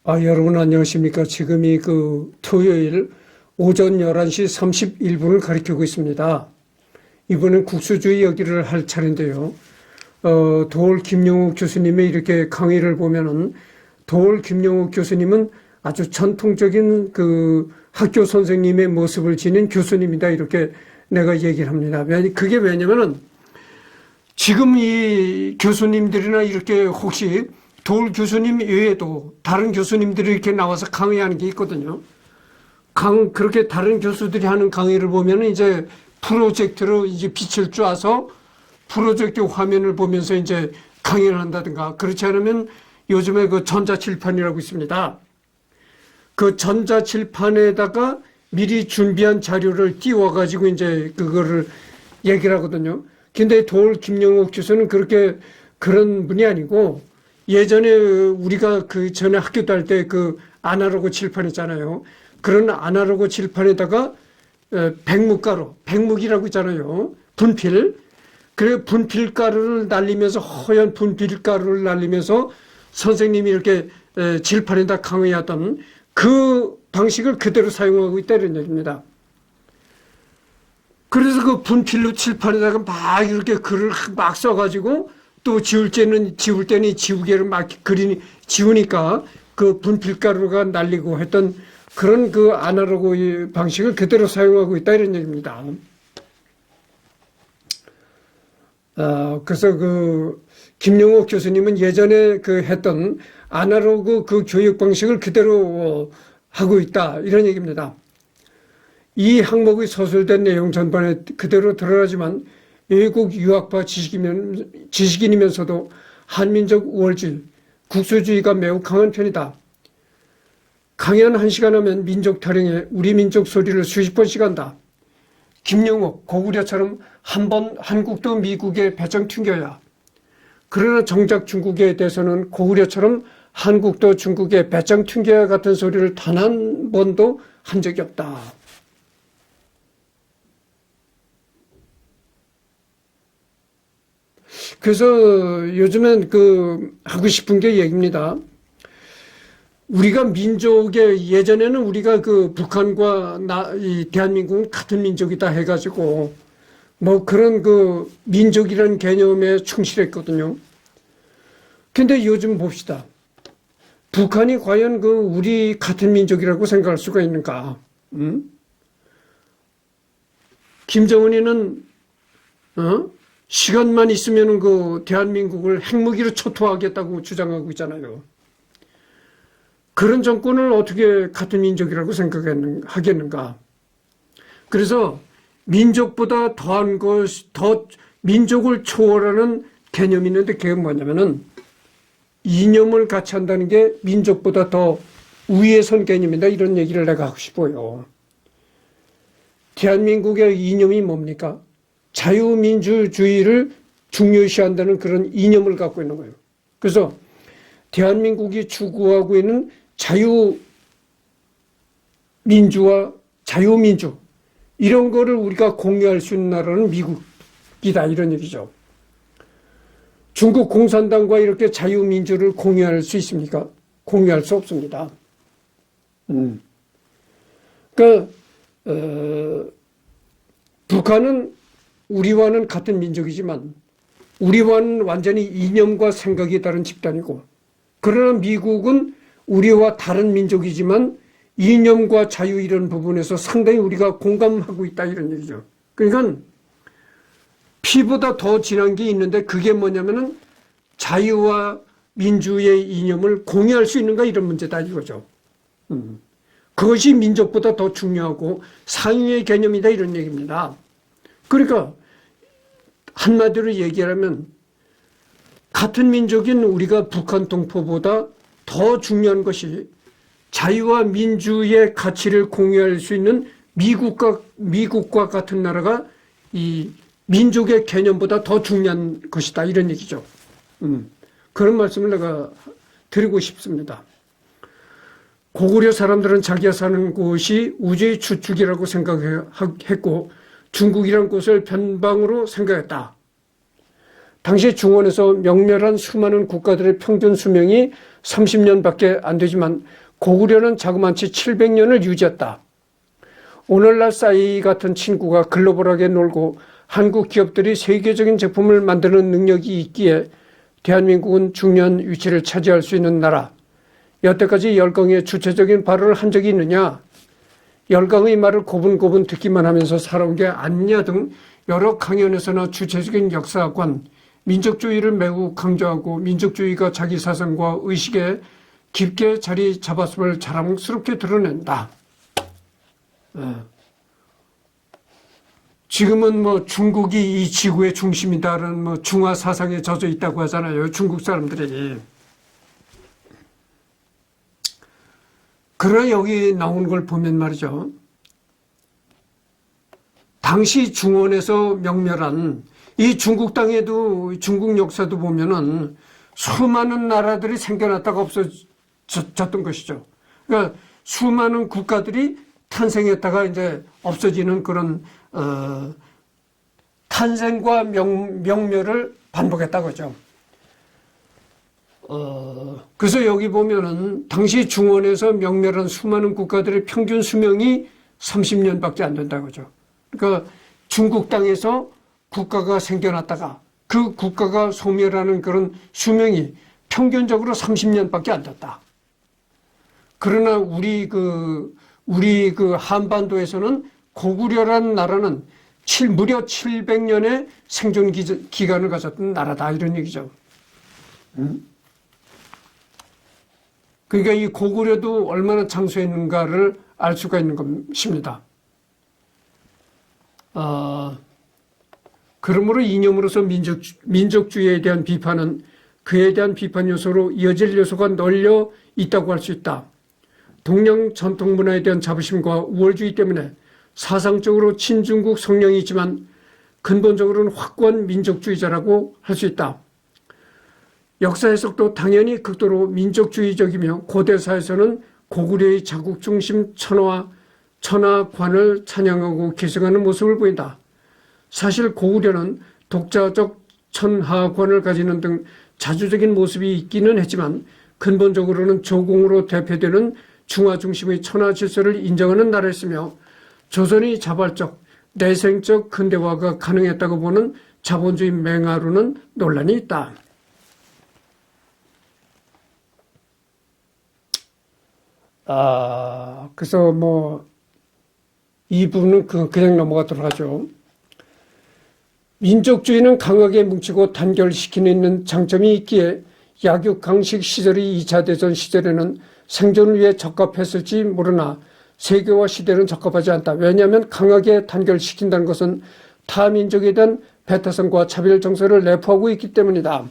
여러분 안녕하십니까. 지금이 토요일 오전 11시 31분을 가리키고 있습니다. 이번엔 국수주의 여기를 할 차례인데요. 도올 김용욱 교수님의 이렇게 강의를 보면은 도올 김용욱 교수님은 아주 전통적인 학교 선생님의 모습을 지닌 교수님이다. 이렇게 내가 얘기를 합니다. 그게 왜냐면은 지금 이 교수님들이나 이렇게 혹시 도올 교수님 외에도 다른 교수님들이 이렇게 나와서 강의하는 게 있거든요. 그렇게 다른 교수들이 하는 강의를 보면 이제 프로젝트로 이제 빛을 쏴서 프로젝트 화면을 보면서 이제 강의를 한다든가, 그렇지 않으면 요즘에 전자칠판이라고 있습니다. 그 전자칠판에다가 미리 준비한 자료를 띄워가지고 이제 그거를 얘기를 하거든요. 근데 도올 김용욱 교수는 그런 분이 아니고, 예전에 우리가 전에 학교 다닐 때 아날로그 칠판 있잖아요. 그런 아날로그 칠판에다가 백묵이라고 있잖아요. 분필. 그래 분필가루를 날리면서, 허연 분필가루를 날리면서 선생님이 이렇게 칠판에다 강의하던 그 방식을 그대로 사용하고 있다 이런 얘기입니다. 그래서 그 분필로 칠판에다가 막 이렇게 글을 막 써가지고 또 지울 때는 지우개를 막 지우니까 그 분필가루가 날리고 했던 그런 아날로그 방식을 그대로 사용하고 있다 이런 얘기입니다. 그래서 김용욱 교수님은 예전에 했던 아날로그 교육 방식을 그대로 하고 있다 이런 얘기입니다. 이 항목의 서술된 내용 전반에 그대로 드러나지만 외국 유학파 지식인이면서도 한민족 우월주의, 국수주의가 매우 강한 편이다. 강의 한 1시간 하면 민족 타령에 우리 민족 소리를 수십 번씩 한다. 김용욱, 고구려처럼 한 번 한국도 미국에 배짱 튕겨야. 그러나 정작 중국에 대해서는 고구려처럼 한국도 중국에 배짱 튕겨야 같은 소리를 단 한 번도 한 적이 없다. 그래서 요즘엔 하고 싶은 게 얘기입니다. 우리가 예전에는 우리가 북한과 이 대한민국은 같은 민족이다 해가지고 그런 민족이라는 개념에 충실했거든요. 근데 요즘 봅시다. 북한이 과연 우리 같은 민족이라고 생각할 수가 있는가? 김정은이는, 시간만 있으면 대한민국을 핵무기로 초토화하겠다고 주장하고 있잖아요. 그런 정권을 어떻게 같은 민족이라고 생각하겠는가? 그래서 민족보다 민족을 초월하는 개념이 있는데 그게 뭐냐면은 이념을 같이 한다는 게 민족보다 더 위에 선 개념이다 이런 얘기를 내가 하고 싶어요. 대한민국의 이념이 뭡니까? 자유민주주의를 중요시한다는 그런 이념을 갖고 있는 거예요. 그래서 대한민국이 추구하고 있는 자유민주와 자유민주 이런 거를 우리가 공유할 수 있는 나라는 미국이다 이런 얘기죠. 중국 공산당과 이렇게 자유민주를 공유할 수 있습니까? 공유할 수 없습니다. 그러니까 북한은 우리와는 같은 민족이지만 우리와는 완전히 이념과 생각이 다른 집단이고, 그러나 미국은 우리와 다른 민족이지만 이념과 자유 이런 부분에서 상당히 우리가 공감하고 있다 이런 얘기죠. 그러니까 피보다 더 진한 게 있는데 그게 뭐냐면은 자유와 민주의 이념을 공유할 수 있는가 이런 문제다 이거죠. 그것이 민족보다 더 중요하고 상위의 개념이다 이런 얘기입니다. 그러니까 한마디로 얘기하면 같은 민족인 우리가 북한 동포보다 더 중요한 것이 자유와 민주의 가치를 공유할 수 있는 미국과 같은 나라가 이 민족의 개념보다 더 중요한 것이다 이런 얘기죠. 그런 말씀을 내가 드리고 싶습니다. 고구려 사람들은 자기가 사는 곳이 우주의 주축이라고 생각했고 중국이란 곳을 변방으로 생각했다. 당시 중원에서 명멸한 수많은 국가들의 평균 수명이 30년밖에 안 되지만 고구려는 자그마치 700년을 유지했다. 오늘날 싸이 같은 친구가 글로벌하게 놀고 한국 기업들이 세계적인 제품을 만드는 능력이 있기에 대한민국은 중요한 위치를 차지할 수 있는 나라. 여태까지 열강의 주체적인 발언을 한 적이 있느냐? 열강의 말을 고분고분 듣기만 하면서 살아온 게 아니냐 등 여러 강연에서나 주체적인 역사관, 민족주의를 매우 강조하고 민족주의가 자기 사상과 의식에 깊게 자리 잡았음을 자랑스럽게 드러낸다. 지금은 뭐 중국이 이 지구의 중심이다라는 뭐 중화 사상에 젖어 있다고 하잖아요. 중국 사람들이. 그러나 여기 나오는 걸 보면 말이죠. 당시 중원에서 명멸한 이 중국 땅에도 중국 역사도 보면은 수많은 나라들이 생겨났다가 없어졌던 것이죠. 그러니까 수많은 국가들이 탄생했다가 이제 없어지는 그런 탄생과 명멸을 반복했다고 하죠. 그래서 여기 보면은 당시 중원에서 명멸한 수많은 국가들의 평균 수명이 30년밖에 안 된다고 하죠. 그러니까 중국 땅에서 국가가 생겨났다가 그 국가가 소멸하는 그런 수명이 평균적으로 30년밖에 안 됐다. 그러나 우리 그 한반도에서는 고구려라는 나라는 무려 700년의 생존 기간을 가졌던 나라다 이런 얘기죠. 그러니까 이 고구려도 얼마나 장수했는가를 알 수가 있는 것입니다. 그러므로 이념으로서 민족주의에 대한 비판은 그에 대한 비판 요소로 이어질 요소가 널려 있다고 할 수 있다. 동양 전통 문화에 대한 자부심과 우월주의 때문에 사상적으로 친중국 성향이 있지만 근본적으로는 확고한 민족주의자라고 할 수 있다. 역사 해석도 당연히 극도로 민족주의적이며 고대사에서는 고구려의 자국중심 천하관을 찬양하고 계승하는 모습을 보인다. 사실 고구려는 독자적 천하관을 가지는 등 자주적인 모습이 있기는 했지만 근본적으로는 조공으로 대표되는 중화중심의 천하질서를 인정하는 나라였으며 조선의 자발적, 내생적 근대화가 가능했다고 보는 자본주의 맹하로는 논란이 있다. 그래서 뭐 이 부분은 그냥 넘어가도록 하죠. 민족주의는 강하게 뭉치고 단결시키는 장점이 있기에 약육강식 시절의 2차 대전 시절에는 생존을 위해 적합했을지 모르나 세계화 시대는 적합하지 않다. 왜냐하면 강하게 단결시킨다는 것은 타민족에 대한 배타성과 차별 정서를 내포하고 있기 때문이다.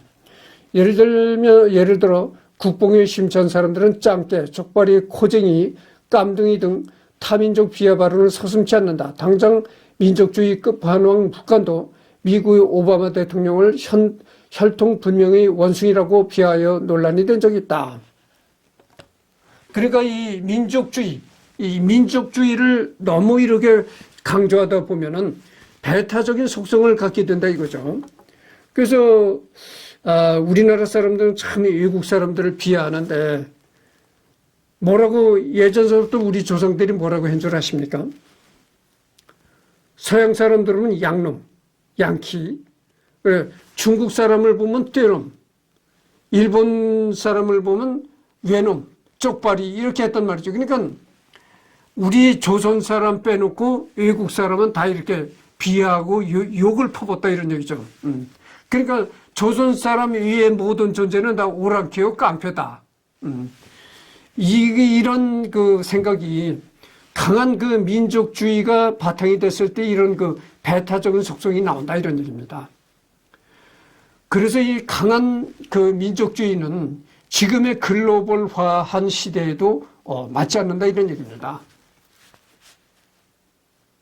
예를 들어 국뽕에 심취한 사람들은 짱깨, 족발이, 코쟁이, 깜둥이 등 타민족 비하 발언을 서슴지 않는다. 당장 민족주의 끝판왕 북한도 미국의 오바마 대통령을 혈통분명의 원숭이라고 비하하여 논란이 된 적이 있다. 그러니까 이 민족주의를 너무 이렇게 강조하다 보면은 배타적인 속성을 갖게 된다 이거죠. 그래서 우리나라 사람들은 참 외국 사람들을 비하하는데 뭐라고 예전서부터 우리 조상들이 뭐라고 한 줄 아십니까? 서양 사람들은 양놈, 양키, 중국 사람을 보면 떼놈, 일본 사람을 보면 외놈, 쪽발이 이렇게 했단 말이죠. 그러니까 우리 조선 사람 빼놓고 외국 사람은 다 이렇게 비하하고 욕을 퍼붓다 이런 얘기죠. 그러니까 조선 사람 위의 모든 존재는 다 오랑캐요, 깡패다. 이런 그 생각이 강한 그 민족주의가 바탕이 됐을 때 이런 그 배타적인 속성이 나온다 이런 얘기입니다. 그래서 이 강한 그 민족주의는 지금의 글로벌화한 시대에도 맞지 않는다 이런 얘기입니다.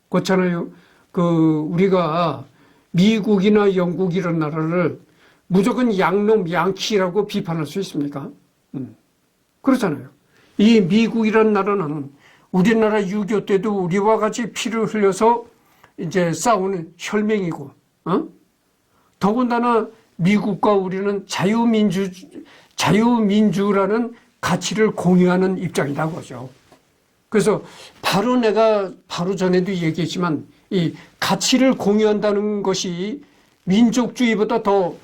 그렇잖아요. 우리가 미국이나 영국 이런 나라를 무조건 양놈, 양키라고 비판할 수 있습니까? 그렇잖아요. 이 미국이란 나라는 우리나라 6.25 때도 우리와 같이 피를 흘려서 이제 싸우는 혈맹이고, 더군다나 미국과 우리는 자유민주라는 가치를 공유하는 입장이다 그거죠. 그래서 내가 전에도 얘기했지만 이 가치를 공유한다는 것이 민족주의보다 더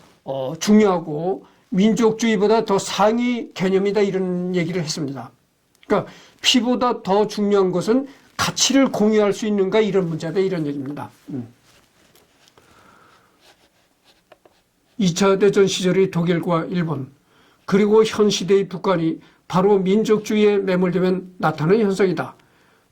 중요하고 민족주의보다 더 상위 개념이다 이런 얘기를 했습니다. 그러니까 피보다 더 중요한 것은 가치를 공유할 수 있는가 이런 문제다 이런 얘기입니다. 2차 대전 시절의 독일과 일본 그리고 현 시대의 북한이 바로 민족주의에 매몰되면 나타나는 현상이다.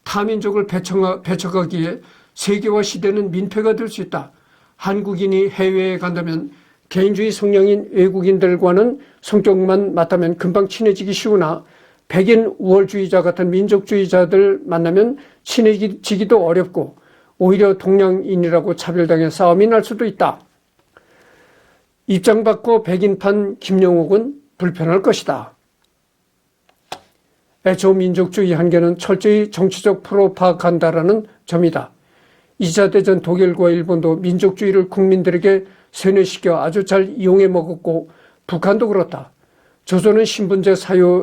타민족을 배척하기에 세계화 시대는 민폐가 될 수 있다. 한국인이 해외에 간다면 개인주의 성향인 외국인들과는 성격만 맞다면 금방 친해지기 쉬우나 백인 우월주의자 같은 민족주의자들 만나면 친해지기도 어렵고 오히려 동양인이라고 차별당해 싸움이 날 수도 있다. 입장 바꿔 백인판 김영옥은 불편할 것이다. 애초 민족주의 한계는 철저히 정치적 프로파간다라는 점이다. 2차 대전 독일과 일본도 민족주의를 국민들에게 세뇌시켜 아주 잘 이용해 먹었고 북한도 그렇다. 조선은 신분제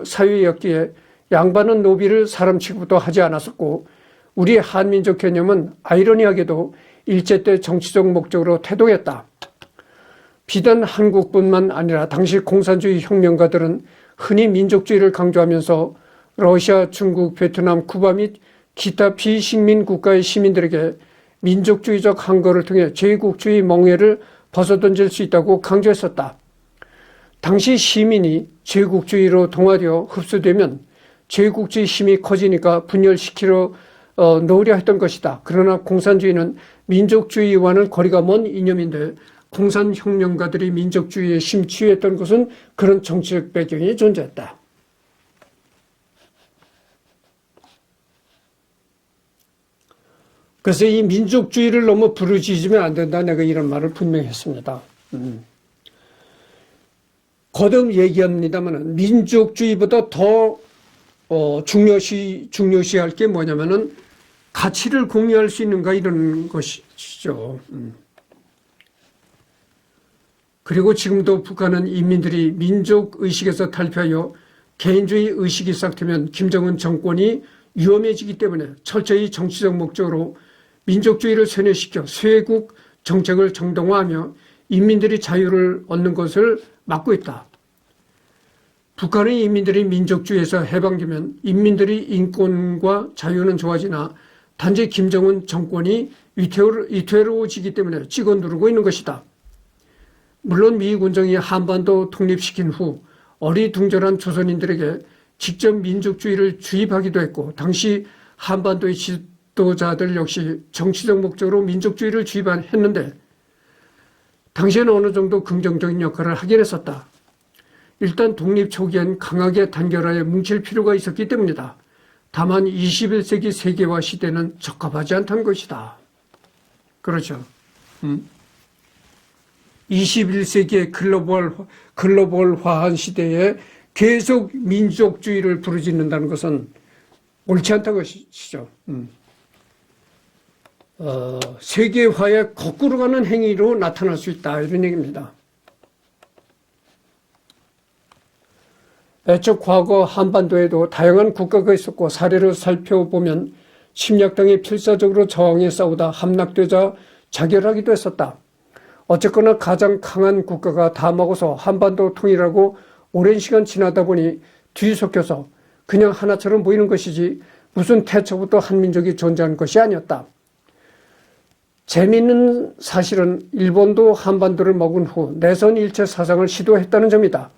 사회였기에 양반은 노비를 사람 취급도 하지 않았었고 우리 한민족 개념은 아이러니하게도 일제 때 정치적 목적으로 태동했다. 비단 한국뿐만 아니라 당시 공산주의 혁명가들은 흔히 민족주의를 강조하면서 러시아, 중국, 베트남, 쿠바 및 기타 비식민 국가의 시민들에게 민족주의적 항거를 통해 제국주의 멍에를 벗어던질 수 있다고 강조했었다. 당시 시민이 제국주의로 동화되어 흡수되면 제국주의 힘이 커지니까 분열시키려 놓으려 했던 것이다. 그러나 공산주의는 민족주의와는 거리가 먼 이념인데 공산혁명가들이 민족주의에 심취했던 것은 그런 정치적 배경이 존재했다. 그래서 이 민족주의를 너무 부르짖으면 안 된다. 내가 이런 말을 분명히 했습니다. 거듭 얘기합니다만 민족주의보다 더 중요시할 게 뭐냐면은 가치를 공유할 수 있는가 이런 것이죠. 그리고 지금도 북한은 인민들이 민족의식에서 탈피하여 개인주의 의식이 싹트면 김정은 정권이 위험해지기 때문에 철저히 정치적 목적으로 민족주의를 세뇌시켜 쇄국 정책을 정당화하며 인민들이 자유를 얻는 것을 막고 있다. 북한의 인민들이 민족주의에서 해방되면 인민들의 인권과 자유는 좋아지나 단지 김정은 정권이 위태로워지기 때문에 찍어 누르고 있는 것이다. 물론 미 군정이 한반도 독립시킨 후 어리둥절한 조선인들에게 직접 민족주의를 주입하기도 했고 당시 한반도의 지도자들 역시 정치적 목적으로 민족주의를 주입했는데 당시에는 어느 정도 긍정적인 역할을 하긴 했었다. 일단 독립 초기엔 강하게 단결하여 뭉칠 필요가 있었기 때문이다. 다만 21세기 세계화 시대는 적합하지 않다는 것이다. 그렇죠. 21세기의 글로벌화한 시대에 계속 민족주의를 부르짖는다는 것은 옳지 않다는 것이죠. 세계화에 거꾸로 가는 행위로 나타날 수 있다 이런 얘기입니다. 애초 과거 한반도에도 다양한 국가가 있었고 사례를 살펴보면 침략당에 필사적으로 저항해 싸우다 함락되자 자결하기도 했었다. 어쨌거나 가장 강한 국가가 다 먹어서 한반도 통일하고 오랜 시간 지나다 보니 뒤섞여서 그냥 하나처럼 보이는 것이지 무슨 태초부터 한민족이 존재한 것이 아니었다. 재미있는 사실은 일본도 한반도를 먹은 후 내선 일체 사상을 시도했다는 점이다.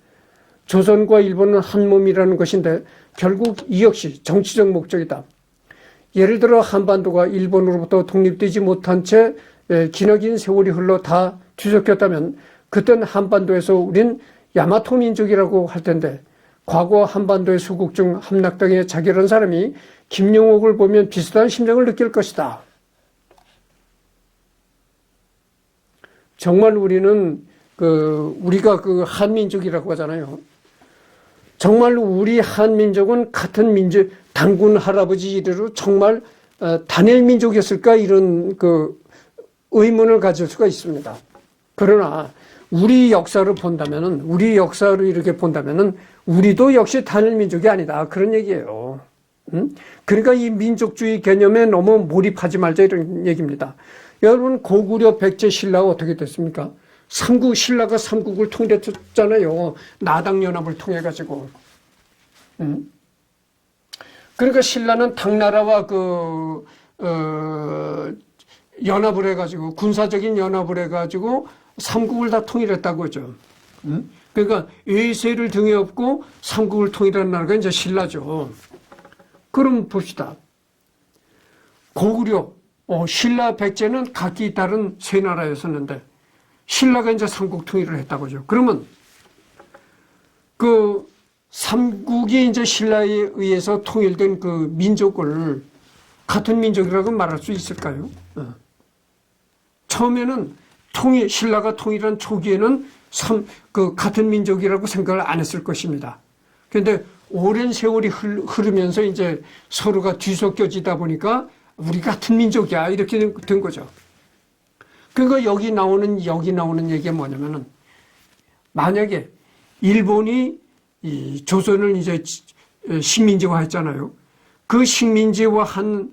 조선과 일본은 한 몸이라는 것인데 결국 이 역시 정치적 목적이다. 예를 들어 한반도가 일본으로부터 독립되지 못한 채 기나긴 세월이 흘러 다 뒤섞였다면 그땐 한반도에서 우린 야마토 민족이라고 할 텐데 과거 한반도의 수국 중 함락당에 자결한 사람이 김영옥을 보면 비슷한 심정을 느낄 것이다. 정말 우리는 우리가 한민족이라고 하잖아요. 정말 우리 한민족은 같은 민족, 단군 할아버지 이래로 정말 단일 민족이었을까 이런 의문을 가질 수가 있습니다. 그러나 우리 역사를 본다면은, 우리 역사를 이렇게 본다면은, 우리도 역시 단일 민족이 아니다. 그런 얘기예요. 그러니까 이 민족주의 개념에 너무 몰입하지 말자 이런 얘기입니다. 여러분, 고구려 백제 신라가 어떻게 됐습니까? 신라가 삼국을 통일했잖아요. 나당연합을 통해가지고. 그러니까 신라는 당나라와 연합을 해가지고, 군사적인 연합을 해가지고, 삼국을 다 통일했다고 하죠. 그러니까 외세를 등에 업고 삼국을 통일한 나라가 이제 신라죠. 그럼 봅시다. 고구려, 신라, 백제는 각기 다른 세 나라였었는데, 신라가 이제 삼국 통일을 했다고 하죠. 그러면 그 삼국이 이제 신라에 의해서 통일된 그 민족을 같은 민족이라고 말할 수 있을까요? 처음에는 신라가 통일한 초기에는 같은 민족이라고 생각을 안 했을 것입니다. 그런데 오랜 세월이 흐르면서 이제 서로가 뒤섞여지다 보니까 우리 같은 민족이야 이렇게 된 거죠. 그러니까 여기 나오는 얘기가 뭐냐면은 만약에 일본이 이 조선을 이제 식민지화 했잖아요. 그 식민지를 한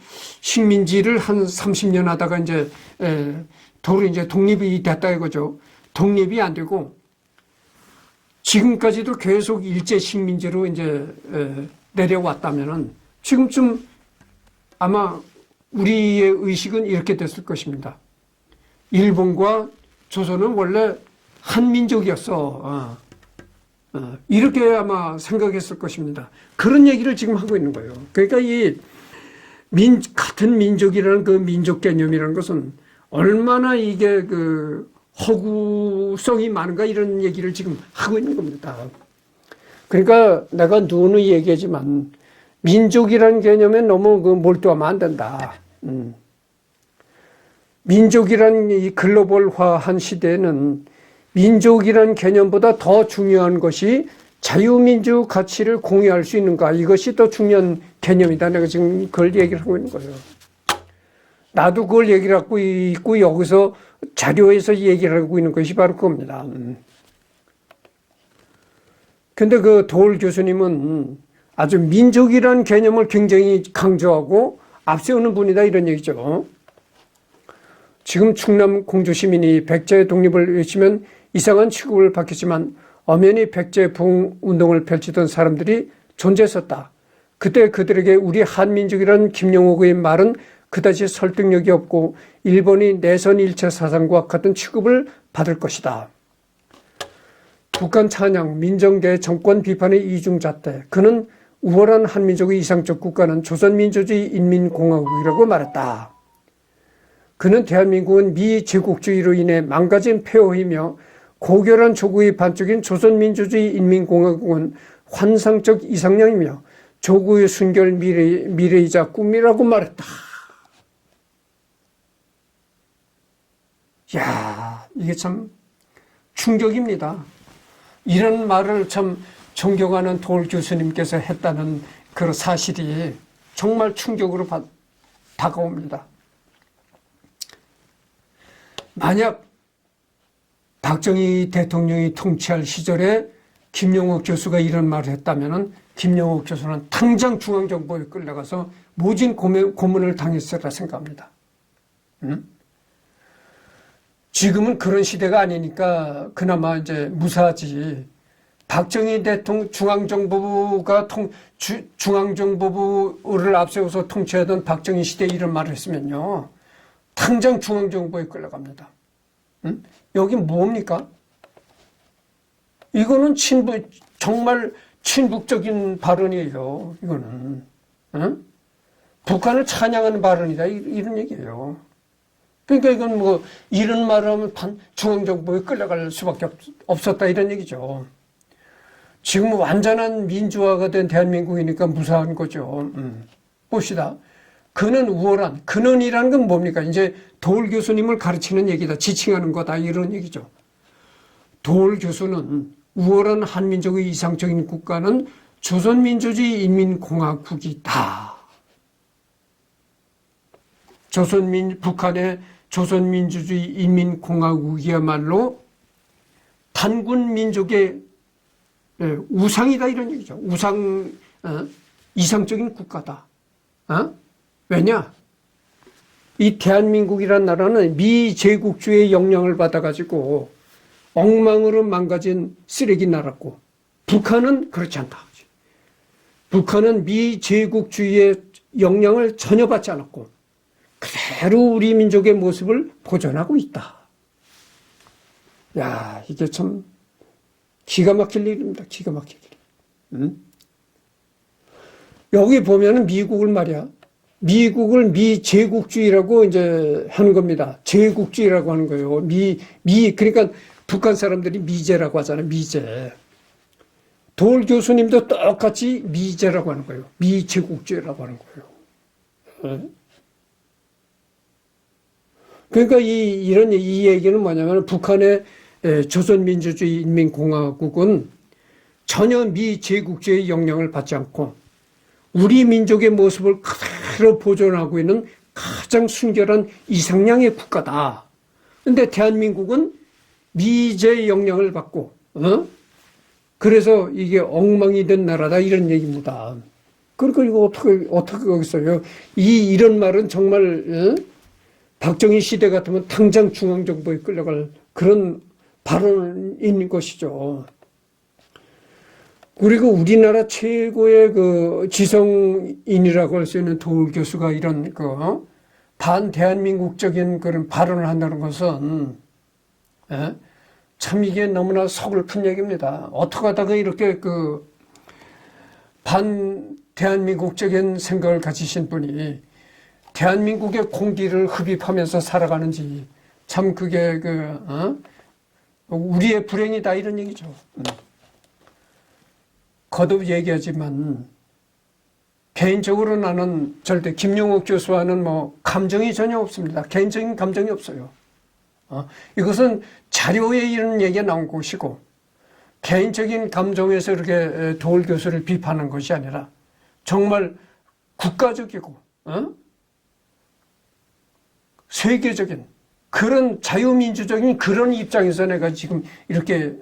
30년 하다가 이제 도로 이제 독립이 됐다 이거죠. 독립이 안 되고 지금까지도 계속 일제 식민지로 이제 내려왔다면은 지금쯤 아마 우리의 의식은 이렇게 됐을 것입니다. 일본과 조선은 원래 한 민족이었어. 이렇게 아마 생각했을 것입니다. 그런 얘기를 지금 하고 있는 거예요. 그러니까 같은 민족이라는 그 민족 개념이라는 것은 얼마나 이게 그 허구성이 많은가 이런 얘기를 지금 하고 있는 겁니다. 그러니까 내가 누누이 얘기하지만 민족이라는 개념에 너무 몰두하면 안 된다. 민족이라는 이 글로벌화한 시대에는 민족이라는 개념보다 더 중요한 것이 자유민주 가치를 공유할 수 있는가 이것이 더 중요한 개념이다. 내가 지금 그걸 얘기를 하고 있는 거예요. 나도 그걸 얘기를 하고 있고 여기서 자료에서 얘기를 하고 있는 것이 바로 그겁니다. 근데 그 도올 교수님은 아주 민족이라는 개념을 굉장히 강조하고 앞세우는 분이다 이런 얘기죠. 지금 충남 공주 시민이 백제의 독립을 외치면 이상한 취급을 받겠지만 엄연히 백제 부흥 운동을 펼치던 사람들이 존재했었다. 그때 그들에게 우리 한민족이라는 김영옥의 말은 그다지 설득력이 없고 일본이 내선 일체 사상과 같은 취급을 받을 것이다. 북한 찬양, 민정대 정권 비판의 이중잣대. 그는 우월한 한민족의 이상적 국가는 조선민주주의 인민공화국이라고 말했다. 그는 대한민국은 미 제국주의로 인해 망가진 폐허이며 고결한 조국의 반쪽인 조선민주주의 인민공화국은 환상적 이상향이며 조국의 순결 미래이자 꿈이라고 말했다. 이야, 이게 참 충격입니다. 이런 말을 참 존경하는 도올 교수님께서 했다는 그 사실이 정말 충격으로 다가옵니다. 만약 박정희 대통령이 통치할 시절에 김영옥 교수가 이런 말을 했다면 김영옥 교수는 당장 중앙정보에 끌려가서 모진 고문을 당했으리라 생각합니다. 지금은 그런 시대가 아니니까 그나마 이제 무사하지. 박정희 대통령 중앙정보부를 앞세워서 통치하던 박정희 시대에 이런 말을 했으면요. 당장 중앙정보에 끌려갑니다. 여기 뭡니까? 이거는 정말 친북적인 발언이에요. 이거는. 북한을 찬양하는 발언이다. 이런 얘기예요. 그러니까 이건 이런 말을 하면 중앙정보에 끌려갈 수밖에 없었다. 이런 얘기죠. 지금 완전한 민주화가 된 대한민국이니까 무사한 거죠. 봅시다. 그는 우월한, 근원이라는 건 뭡니까? 이제 도올 교수님을 가르치는 얘기다. 지칭하는 거다. 이런 얘기죠. 도올 교수는 우월한 한민족의 이상적인 국가는 조선민주주의 인민공화국이다. 북한의 조선민주주의 인민공화국이야말로 단군 민족의 우상이다 이런 얘기죠. 이상적인 국가다. 왜냐? 이 대한민국이란 나라는 미제국주의 영향을 받아가지고 엉망으로 망가진 쓰레기 나라고, 북한은 그렇지 않다. 북한은 미제국주의의 영향을 전혀 받지 않았고 그대로 우리 민족의 모습을 보존하고 있다. 야, 이게 참 기가 막힐 일입니다. 기가 막힐 일. 여기 보면은 미국을 말이야. 미국을 미제국주의라고 이제 하는 겁니다. 제국주의라고 하는 거예요. 그러니까 북한 사람들이 미제라고 하잖아요. 미제. 도올 교수님도 똑같이 미제라고 하는 거예요. 미제국주의라고 하는 거예요. 그러니까 이 얘기는 뭐냐면 북한의 조선민주주의 인민공화국은 전혀 미제국주의의 영향을 받지 않고 우리 민족의 모습을 그대로 보존하고 있는 가장 순결한 이상량의 국가다. 그런데 대한민국은 미제의 영향을 받고 그래서 이게 엉망이 된 나라다 이런 얘기입니다. 그러니까 이거 어떻게 거겠어요? 이런 말은 정말 박정희 시대 같으면 당장 중앙정부에 끌려갈 그런 발언인 것이죠. 그리고 우리나라 최고의 그 지성인이라고 할 수 있는 도울 교수가 이런 반대한민국적인 그런 발언을 한다는 것은 참 이게 너무나 서글픈 얘기입니다. 어떻게 하다가 이렇게 반대한민국적인 생각을 가지신 분이 대한민국의 공기를 흡입하면서 살아가는지 참 그게 우리의 불행이다 이런 얘기죠. 거듭 얘기하지만 개인적으로 나는 절대 김용옥 교수와는 감정이 전혀 없습니다. 개인적인 감정이 없어요. 이것은 자료에 이런 얘기가 나온 것이고 개인적인 감정에서 이렇게 도올 교수를 비판한 것이 아니라 정말 국가적이고 세계적인 그런 자유민주적인 그런 입장에서 내가 지금 이렇게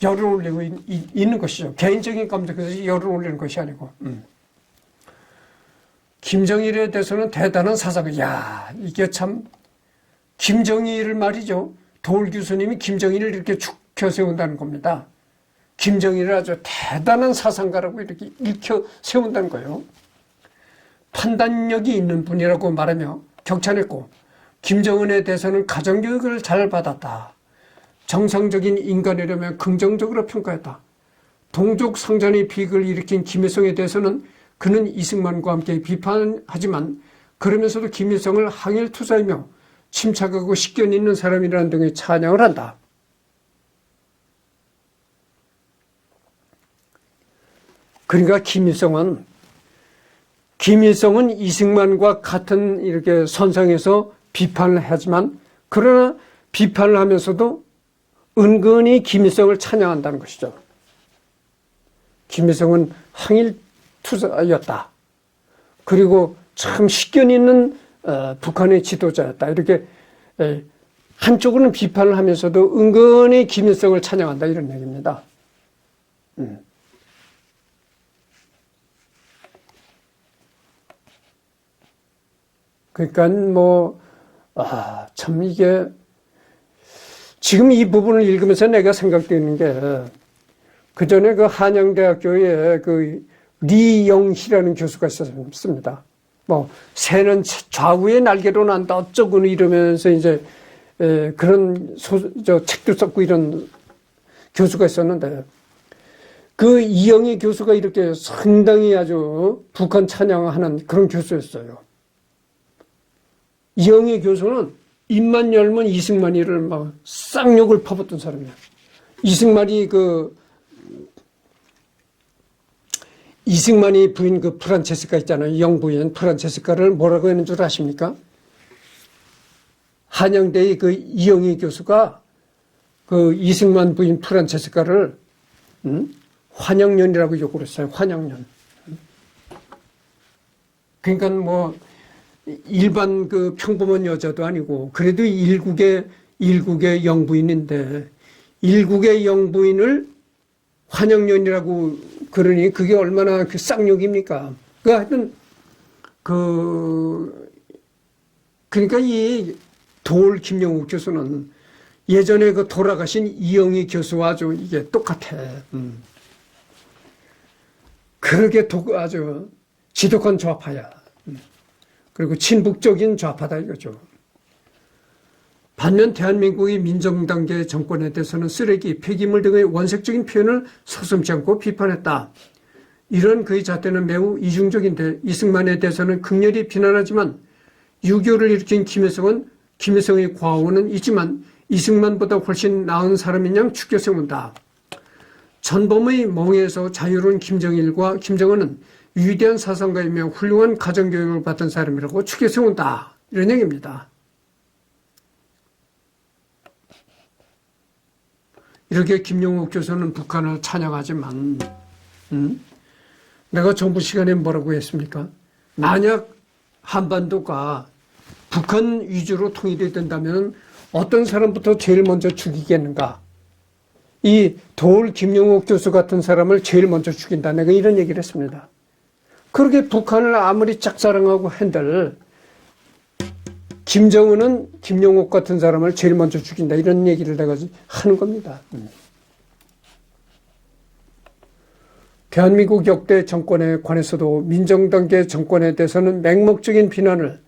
열을 올리고 있는 것이죠. 개인적인 감정에서 열을 올리는 것이 아니고. 김정일에 대해서는 대단한 사상을, 이게 참, 김정일을 말이죠. 도올 교수님이 김정일을 이렇게 축켜 세운다는 겁니다. 김정일을 아주 대단한 사상가라고 이렇게 일켜 세운다는 거예요. 판단력이 있는 분이라고 말하며 격찬했고, 김정은에 대해서는 가정교육을 잘 받았다. 정상적인 인간이라면 긍정적으로 평가했다. 동족 상잔의 비극을 일으킨 김일성에 대해서는 그는 이승만과 함께 비판하지만 그러면서도 김일성을 항일투사이며 침착하고 식견 있는 사람이라는 등의 찬양을 한다. 그러니까 김일성은 이승만과 같은 이렇게 선상에서 비판을 하지만 그러나 비판을 하면서도 은근히 김일성을 찬양한다는 것이죠. 김일성은 항일투사였다. 그리고 참 식견 있는 북한의 지도자였다. 이렇게 한쪽으로는 비판을 하면서도 은근히 김일성을 찬양한다 이런 얘기입니다. 그러니까 참 이게 지금 이 부분을 읽으면서 내가 생각되는 게 그전에 한양대학교에 리영희라는 교수가 있었습니다. 새는 좌우의 날개로 난다 어쩌고 이러면서 이제 그런 책도 썼고 이런 교수가 있었는데 이영희 교수가 이렇게 상당히 아주 북한 찬양하는 그런 교수였어요. 이영희 교수는 입만 열면 이승만이를 쌍욕을 퍼붓던 사람이야. 이승만이 부인 프란체스카 있잖아요. 영부인 프란체스카를 뭐라고 했는 줄 아십니까? 한양대의 이영희 교수가 이승만 부인 프란체스카를 환양년이라고 욕을 했어요. 환양년. 그러니까 일반 평범한 여자도 아니고 그래도 일국의 영부인인데 일국의 영부인을 환영연이라고 그러니 그게 얼마나 그 쌍욕입니까? 그 하여튼 그러니까 이 도올 김영욱 교수는 예전에 그 돌아가신 이영희 교수와 아주 이게 똑같아. 그렇게 아주 지독한 좌파야. 그리고 친북적인 좌파다 이거죠. 반면 대한민국의 민정당계 정권에 대해서는 쓰레기, 폐기물 등의 원색적인 표현을 서슴지 않고 비판했다. 이런 그의 잣대는 매우 이중적인데 이승만에 대해서는 극렬히 비난하지만 6.25를 일으킨 김일성의 과오는 있지만 이승만보다 훨씬 나은 사람인 양 축켜 세운다. 전범의 멍에서 자유로운 김정일과 김정은은 위대한 사상가이며 훌륭한 가정교육을 받은 사람이라고 축켜 세운다. 이런 얘기입니다. 이렇게 김영욱 교수는 북한을 찬양하지만 내가 정부 시간에 뭐라고 했습니까? 만약 한반도가 북한 위주로 통일이 된다면 어떤 사람부터 제일 먼저 죽이겠는가? 이 도올 김영욱 교수 같은 사람을 제일 먼저 죽인다. 내가 이런 얘기를 했습니다. 그렇게 북한을 아무리 짝사랑하고 한들 김정은은 김영욱 같은 사람을 제일 먼저 죽인다. 이런 얘기를 내가 하는 겁니다. 대한민국 역대 정권에 관해서도 민정당계 정권에 대해서는 맹목적인 비난을,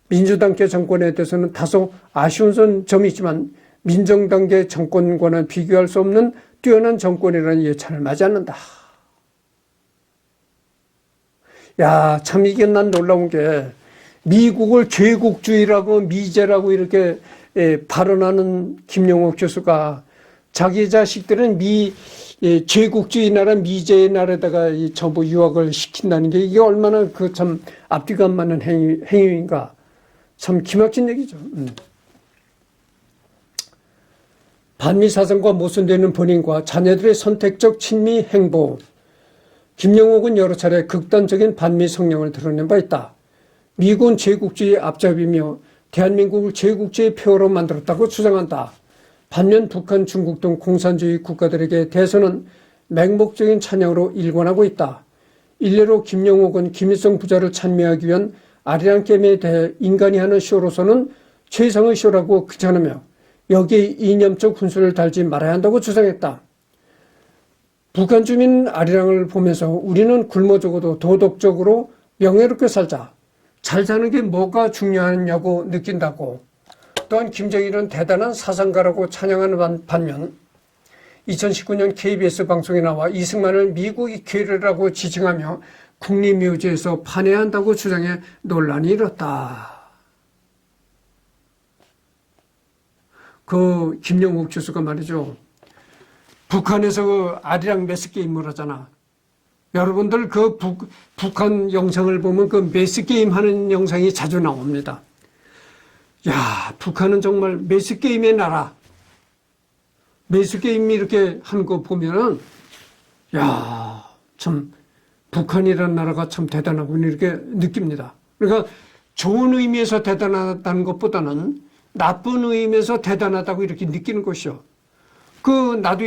민주당계 정권에 대해서는 다소 아쉬운 점이 있지만 민정당계 정권과는 비교할 수 없는 뛰어난 정권이라는 예찬을 맞이 않는다. 야, 참 이게 난 놀라운 게 미국을 제국주의라고 미제라고 이렇게 발언하는 김영욱 교수가 자기 자식들은 제국주의 나라 미제의 나라에다가 전부 유학을 시킨다는 게 이게 얼마나 그 참 앞뒤가 안 맞는 행위인가. 참 기막힌 얘기죠. 반미 사상과 모순되는 본인과 자녀들의 선택적 친미 행보. 김영욱은 여러 차례 극단적인 반미 성향을 드러낸 바 있다. 미국은 제국주의 앞잡이며 대한민국을 제국주의 폐허로 만들었다고 주장한다. 반면 북한, 중국 등 공산주의 국가들에게 대해서는 맹목적인 찬양으로 일관하고 있다. 일례로 김영욱은 김일성 부자를 찬미하기 위한 아리랑 게임에 대해 인간이 하는 쇼로서는 최상의 쇼라고 극찬하며 여기에 이념적 훈수를 달지 말아야 한다고 주장했다. 북한 주민 아리랑을 보면서 우리는 굶어 죽어도 도덕적으로 명예롭게 살자. 잘 사는 게 뭐가 중요하냐고 느낀다고. 또한 김정일은 대단한 사상가라고 찬양하는 반면 2019년 KBS 방송에 나와 이승만을 미국의 괴뢰라고 지칭하며 국립묘지에서 판회한다고 주장해 논란이 일었다. 그 김영욱 교수가 말이죠. 북한에서 그 아리랑 매스게임을 하잖아. 여러분들 그 북한 영상을 보면 그 매스게임 하는 영상이 자주 나옵니다. 야, 북한은 정말 매스게임의 나라. 매스게임이 이렇게 하는 거 보면은, 야, 참, 북한이라는 나라가 참 대단하고 이렇게 느낍니다. 그러니까 좋은 의미에서 대단하다는 것보다는 나쁜 의미에서 대단하다고 이렇게 느끼는 것이요. 나도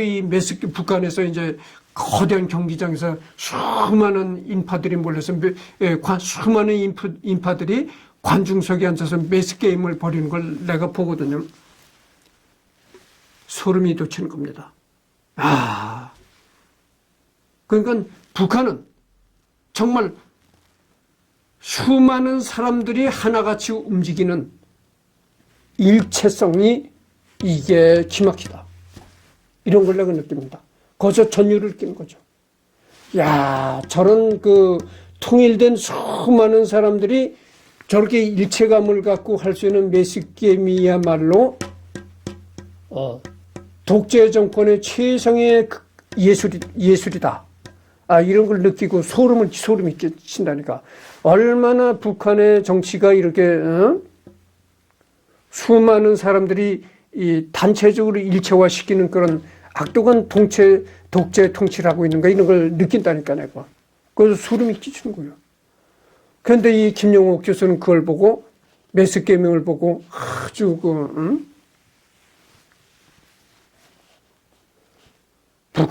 북한에서 이제 거대한 경기장에서 수많은 인파들이 몰려서 수많은 인파들이 관중석에 앉아서 매스게임을 벌이는 걸 내가 보거든요. 소름이 돋치는 겁니다. 그러니까 북한은 정말 수많은 사람들이 하나같이 움직이는 일체성이 이게 기막히다. 이런 걸 내가 느낍니다. 거기서 전율을 느끼는 거죠. 야, 저런 통일된 수많은 사람들이 저렇게 일체감을 갖고 할 수 있는 매스게임이야말로 독재 정권의 최상의 예술이다. 이런 걸 느끼고 소름이 끼친다니까. 얼마나 북한의 정치가 이렇게 수많은 사람들이 단체적으로 일체화시키는 그런 악독한 독재 통치를 하고 있는가 이런 걸 느낀다니까 내가. 그래서 소름이 끼치는 거예요. 그런데 이 김영욱 교수는 그걸 보고 매스게임을 보고 아주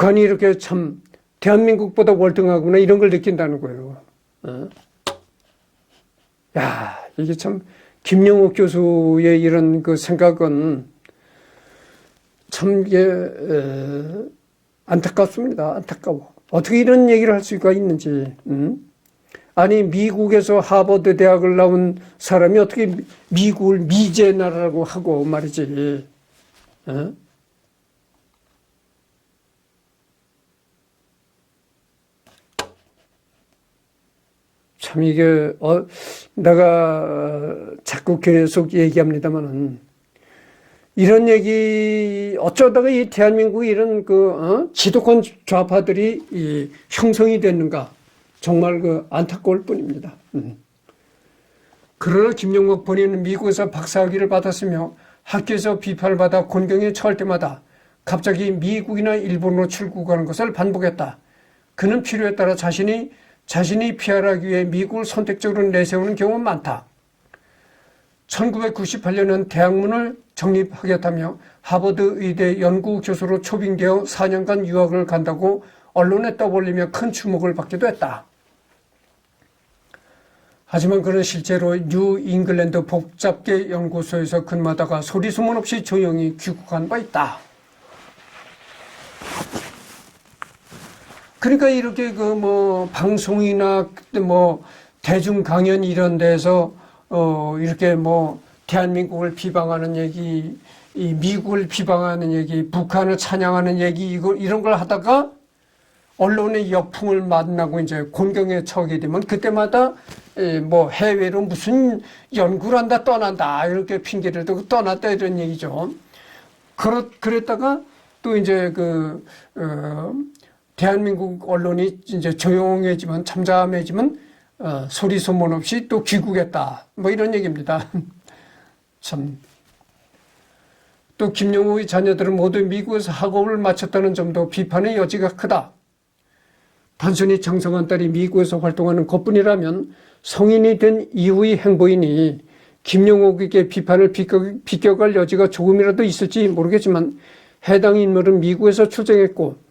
북한이 이렇게 참 대한민국보다 월등하구나 이런 걸 느낀다는 거예요. 야, 이게 참 김영옥 교수의 이런 그 생각은 참 이게 안타깝습니다. 안타까워. 어떻게 이런 얘기를 할 수가 있는지. 아니 미국에서 하버드 대학을 나온 사람이 어떻게 미국을 미제 나라라고 하고 말이지. 참 이게 내가 자꾸 계속 얘기합니다만은 이런 얘기 어쩌다가 이 대한민국에 이런 지독한 좌파들이 형성이 됐는가 정말 안타까울 뿐입니다. 그러나 김영옥 본인은 미국에서 박사학위를 받았으며 학교에서 비판을 받아 곤경에 처할 때마다 갑자기 미국이나 일본으로 출국하는 것을 반복했다. 그는 필요에 따라 자신이 피하기 위해 미국을 선택적으로 내세우는 경우는 많다. 1998년은 대학문을 정립하겠다며 하버드 의대 연구교수로 초빙되어 4년간 유학을 간다고 언론에 떠벌리며 큰 주목을 받기도 했다. 하지만 그는 실제로 뉴 잉글랜드 복잡계 연구소에서 근무하다가 소리 소문 없이 조용히 귀국한 바 있다. 그러니까 이렇게 방송이나 대중 강연 이런 데서 이렇게 대한민국을 비방하는 얘기, 이 미국을 비방하는 얘기, 북한을 찬양하는 얘기 이런 걸 하다가 언론의 역풍을 만나고 이제 곤경에 처하게 되면 그때마다 해외로 무슨 연구를 한다 떠난다 이렇게 핑계를 대고 떠났다 이런 얘기죠. 그랬다가 또 이제 대한민국 언론이 이제 조용해지면 잠잠해지면 소리 소문 없이 또 귀국했다 이런 얘기입니다. 참. 또 김영옥의 자녀들은 모두 미국에서 학업을 마쳤다는 점도 비판의 여지가 크다. 단순히 장성한 딸이 미국에서 활동하는 것뿐이라면 성인이 된 이후의 행보이니 김영옥에게 비판을 비껴갈 여지가 조금이라도 있을지 모르겠지만 해당 인물은 미국에서 출생했고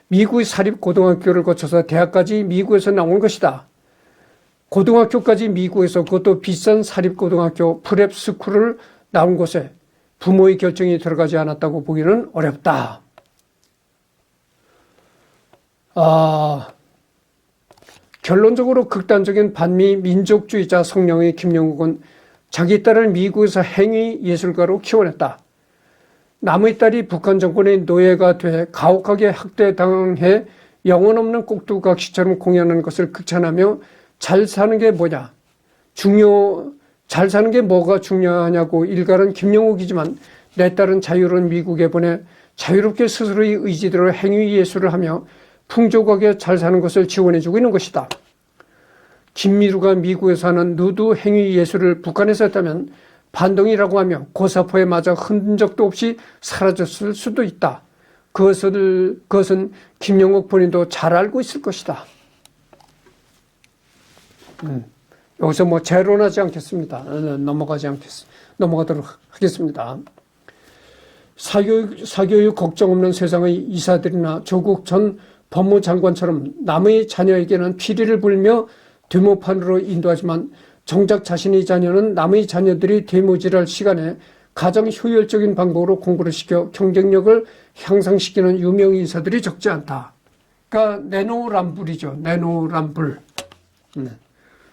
미국의 사립고등학교를 거쳐서 대학까지 미국에서 나온 것이다. 고등학교까지 미국에서 그것도 비싼 사립고등학교 프랩스쿨을 나온 곳에 부모의 결정이 들어가지 않았다고 보기는 어렵다. 결론적으로 극단적인 반미 민족주의자 성향의 김영옥은 자기 딸을 미국에서 행위 예술가로 키워냈다. 남의 딸이 북한 정권의 노예가 돼 가혹하게 학대당해 영혼 없는 꼭두각시처럼 공연하는 것을 극찬하며 잘 사는 게 뭐냐? 잘 사는 게 뭐가 중요하냐고 일갈은 김영옥이지만 내 딸은 자유로운 미국에 보내 자유롭게 스스로의 의지대로 행위 예술을 하며 풍족하게 잘 사는 것을 지원해주고 있는 것이다. 김미루가 미국에서 하는 누드 행위 예술을 북한에서 했다면 반동이라고 하며 고사포에 맞아 흔적도 없이 사라졌을 수도 있다. 그것은 김영옥 본인도 잘 알고 있을 것이다. 여기서 재론하지 않겠습니다. 넘어가도록 하겠습니다. 사교육 걱정 없는 세상의 이사들이나 조국 전 법무장관처럼 남의 자녀에게는 피리를 불며 되모판으로 인도하지만 정작 자신의 자녀는 남의 자녀들이 되모질할 시간에 가장 효율적인 방법으로 공부를 시켜 경쟁력을 향상시키는 유명 인사들이 적지 않다. 그러니까 내노남불이죠. 내노남불.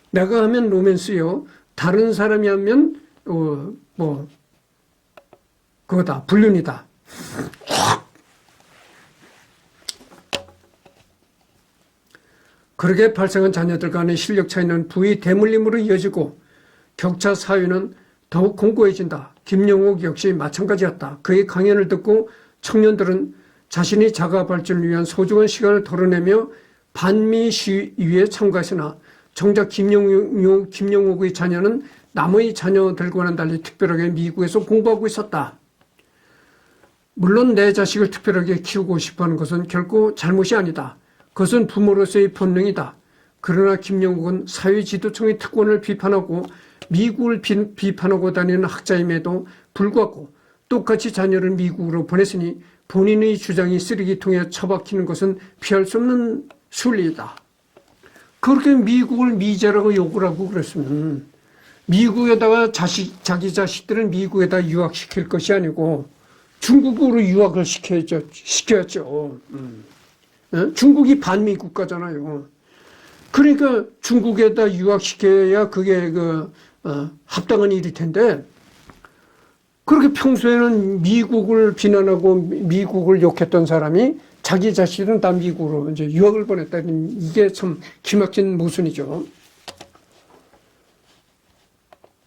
내가 하면 로맨스요. 다른 사람이 하면 그거다. 불륜이다. 그렇게 발생한 자녀들 간의 실력 차이는 부의 대물림으로 이어지고 격차 사회는 더욱 공고해진다. 김영옥 역시 마찬가지였다. 그의 강연을 듣고 청년들은 자신이 자가 발전을 위한 소중한 시간을 덜어내며 반미 시위에 참가했으나 정작 김영옥의 자녀는 남의 자녀들과는 달리 특별하게 미국에서 공부하고 있었다. 물론 내 자식을 특별하게 키우고 싶어하는 것은 결코 잘못이 아니다. 그것은 부모로서의 본능이다. 그러나 김영옥은 사회지도청의 특권을 비판하고 미국을 비판하고 다니는 학자임에도 불구하고 똑같이 자녀를 미국으로 보냈으니 본인의 주장이 쓰레기통에 처박히는 것은 피할 수 없는 순리이다. 그렇게 미국을 미제라고 욕을 하고 그랬으면 미국에다가 자기 자식들을 미국에다 유학시킬 것이 아니고 중국으로 유학을 시켜야죠. 중국이 반미 국가잖아요. 그러니까 중국에다 유학시켜야 그게 합당한 일일 텐데, 그렇게 평소에는 미국을 비난하고 미국을 욕했던 사람이 자기 자식은 다 미국으로 이제 유학을 보냈다는, 이게 참 기막힌 모순이죠.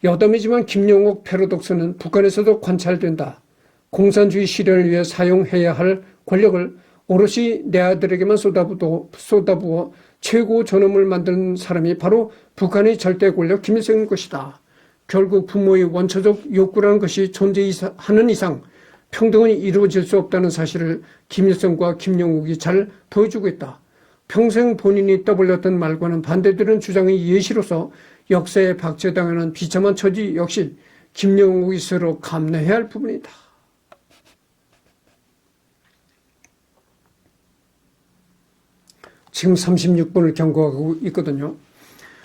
여담이지만 김영옥 패러독스는 북한에서도 관찰된다. 공산주의 실현을 위해 사용해야 할 권력을 오롯이 내 아들에게만 쏟아부어 최고 존엄을 만드는 사람이 바로 북한의 절대 권력 김일성인 것이다. 결국 부모의 원초적 욕구라는 것이 존재하는 이상 평등은 이루어질 수 없다는 사실을 김일성과 김영욱이 잘 보여주고 있다. 평생 본인이 떠벌렸던 말과는 반대되는 주장의 예시로서 역사에 박제당하는 비참한 처지 역시 김영욱이 스스로 감내해야 할 부분이다. 지금 36분을 경고하고 있거든요.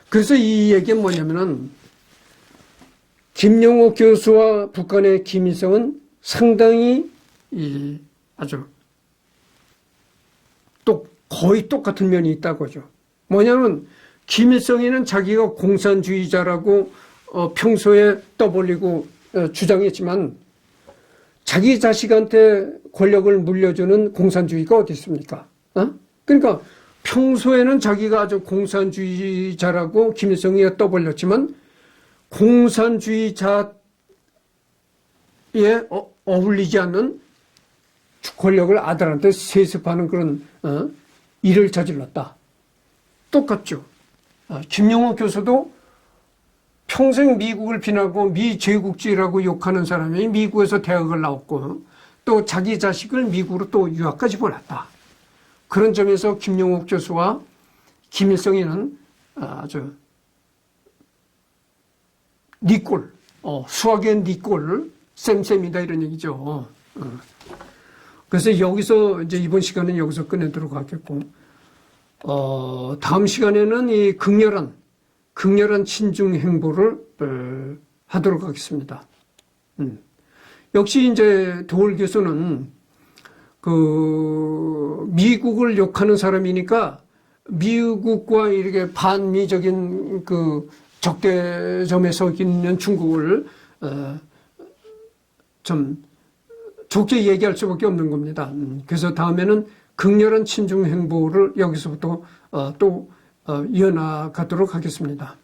그래서 이 얘기는 뭐냐면은 김영옥 교수와 북한의 김일성은 상당히 아주 거의 똑같은 면이 있다고 하죠. 뭐냐면 김일성이는 자기가 공산주의자라고 평소에 떠벌리고 주장했지만 자기 자식한테 권력을 물려주는 공산주의가 어디 있습니까? 그러니까 평소에는 자기가 아주 공산주의자라고 김일성이 떠벌렸지만 공산주의자에 어울리지 않는 권력을 아들한테 세습하는 그런 일을 저질렀다. 똑같죠. 김영호 교수도 평생 미국을 비난하고 미제국주의라고 욕하는 사람이 미국에서 대학을 나왔고 또 자기 자식을 미국으로 또 유학까지 보냈다. 그런 점에서 김영옥 교수와 김일성이는 아주 니꼴, 수학의 니꼴, 쌤쌤이다 이런 얘기죠. 그래서 여기서 이제 이번 시간은 여기서 끝내도록 하겠고, 다음 시간에는 이 극렬한 친중 행보를 하도록 하겠습니다. 역시 이제 도올 교수는 미국을 욕하는 사람이니까 미국과 이렇게 반미적인 적대점에 서 있는 중국을 좀 좋게 얘기할 수밖에 없는 겁니다. 그래서 다음에는 극렬한 친중 행보를 여기서부터 또 이어나가도록 하겠습니다.